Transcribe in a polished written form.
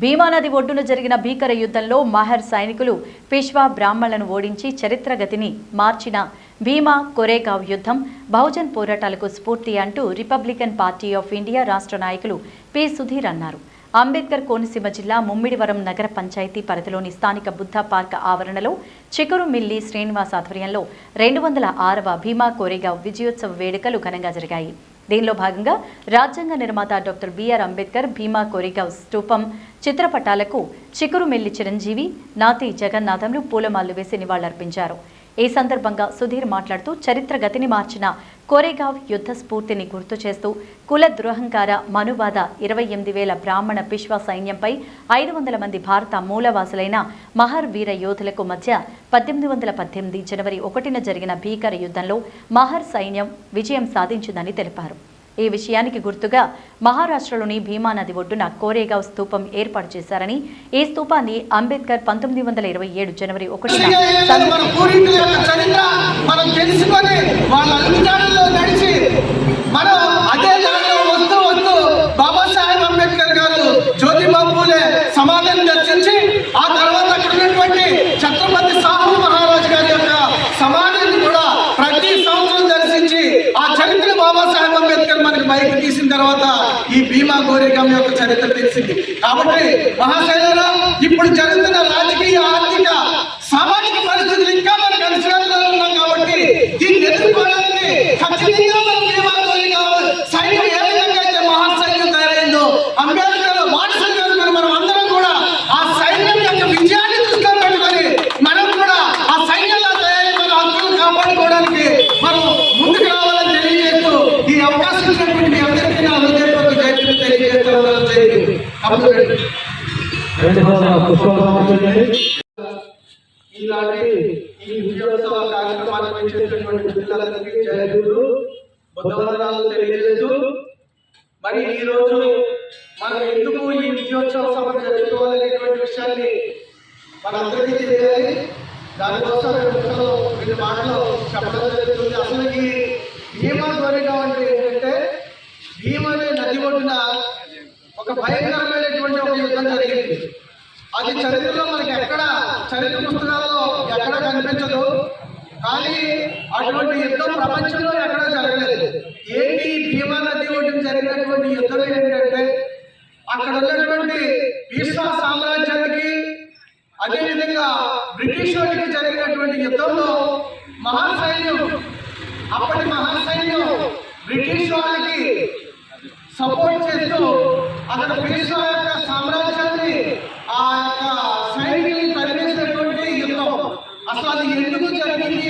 భీమా నది ఒడ్డున జరిగిన భీకర యుద్ధంలో మహర్ సైనికులు పేష్వా బ్రాహ్మణులను ఓడించి చరిత్రగతిని మార్చిన భీమా కొరేగావ్ యుద్ధం బహుజన్ పోరాటాలకు స్ఫూర్తి అంటూ రిపబ్లికన్ పార్టీ ఆఫ్ ఇండియా రాష్ట్ర నాయకులు పి సుధీర్ అన్నారు. అంబేద్కర్ కోనసీమ జిల్లా ముమ్మిడివరం నగర పంచాయతీ పరిధిలోని స్థానిక బుద్ధ పార్క్ ఆవరణలో చికురుమిల్లి శ్రీనివాస్ ఆధ్వర్యంలో 206వ భీమా కొరేగావ్ విజయోత్సవ వేడుకలు ఘనంగా జరిగాయి. దీనిలో భాగంగా రాజ్యాంగ నిర్మాత డాక్టర్ బిఆర్ అంబేద్కర్ భీమా కొరేగావ్ స్తూపం చిత్రపటాలకు చికురుమిల్లి చిరంజీవి నాతి జగన్నాథంలు పూలమాలలు వేసి నివాళులర్పించారు. ఈ సందర్భంగా సుధీర్ మాట్లాడుతూ చరిత్ర గతిని మార్చిన కొరేగావ్ యుద్ధ స్ఫూర్తిని గుర్తు చేస్తూ కుల దురహంకార మనువాద 28,000 బ్రాహ్మణ పిష్వా సైన్యంపై 500 మంది భారత మూలవాసులైన మహర్ వీర యోధులకు మధ్య 1818 జనవరి 1న జరిగిన భీకర యుద్ధంలో మహర్ సైన్యం విజయం సాధించిందని తెలిపారు. ఈ విషయానికి గుర్తుగా మహారాష్ట్రలోని భీమా నది ఒడ్డున కొరేగావ్ స్తూపం ఏర్పాటు చేశారని, ఈ స్తూపాన్ని అంబేద్కర్ 1927 జనవరి 1న సమాజం దర్శించి ఆ తర్వాత అక్కడ ఉన్నటువంటి ఛత్రపతి సాహు మహారాజు గారి యొక్క సమాధిని కూడా ప్రతి సంవత్సరం దర్శించి ఆ చరిత్ర బాబాసాహెబ్ అంబేద్కర్ మనకి బయటకు తీసిన తర్వాత ఈ భీమా కొరేగావ్ యొక్క చరిత్ర తెలిసింది. కాబట్టి మహాశైలరా, ఇప్పుడు జరుగుతున్న రాజకీయ ఆర్థిక సామాజిక పరిస్థితులు ఇంకా మనకు అనుసరణలో ఉన్నాం కాబట్టి దీన్ని ఎదుర్కోవడానికి ఖచ్చితంగా మనం భీమా కొరేగావ్ సైన్యం ఏ విధంగా అయితే మహాసైన్యం తయారైందో అంబేద్కర్ వారసత్వాన్ని మనం అందరం కూడా ఆ సైన్యం యొక్క విజయాన్ని దృష్టిలో పెట్టుకొని మనం కూడా ఆ సైన్యంలో తయారై మన హక్కులను కాపాడుకోవడానికి మనం ముందుకు రావాలని తెలియజేస్తూ ఈ అవకాశం ఇచ్చినటువంటి మీ అందరికీ నా హృదయపూర్వక జైలు తెలియజేసుకోవడం జరిగింది. ఇలాంటి ఈ విజయోత్సవ కార్యక్రమాన్ని పెంచేటటువంటి పిల్లలందరికీ జయలు బుద్ధవందనాలు తెలియజేస్తూ, మరి ఈ రోజు మనం ఎందుకు ఈ విజయోత్సవ సభ జరుపుకోవాలనేటువంటి విషయాన్ని మనందరికీ తెలియాలి. దానికోసం రెండు మాటలు చెప్పడం జరుగుతుంది. అసలు ఈ భీమా కొరేగావ్ అంటే ఏంటంటే, భీమా అనే నది ఒడ్డున ఒక భయంకరమైనటువంటి ఒక యుద్ధం జరిగింది. అది చరిత్రలో మనకి ఎక్కడ చరిత్ర పుస్తకాల్లో ఎక్కడ కనిపించదు. కానీ అటువంటి యుద్ధం ప్రపంచంలో ఎక్కడ జరగలేదు. ఏంటి భీమా నది ఒడ్డున జరిగినటువంటి యుద్ధం ఏంటంటే, అక్కడ ఉన్నటువంటి పిష్వా సామ్రాజ్యానికి అదేవిధంగా బ్రిటిష్ వారికి జరిగినటువంటి యుద్ధంలో మహాసైన్యం, అప్పటి మహాసైన్యం బ్రిటిష్ వాళ్ళకి సపోర్ట్ చేస్తూ అక్కడ పిష్వా యొక్క సామ్రాజ్యాన్ని ఆ యొక్క సైనికుల్ని తరిమేసినటువంటి యుద్ధం. అసలు అది ఎందుకు జరిగింది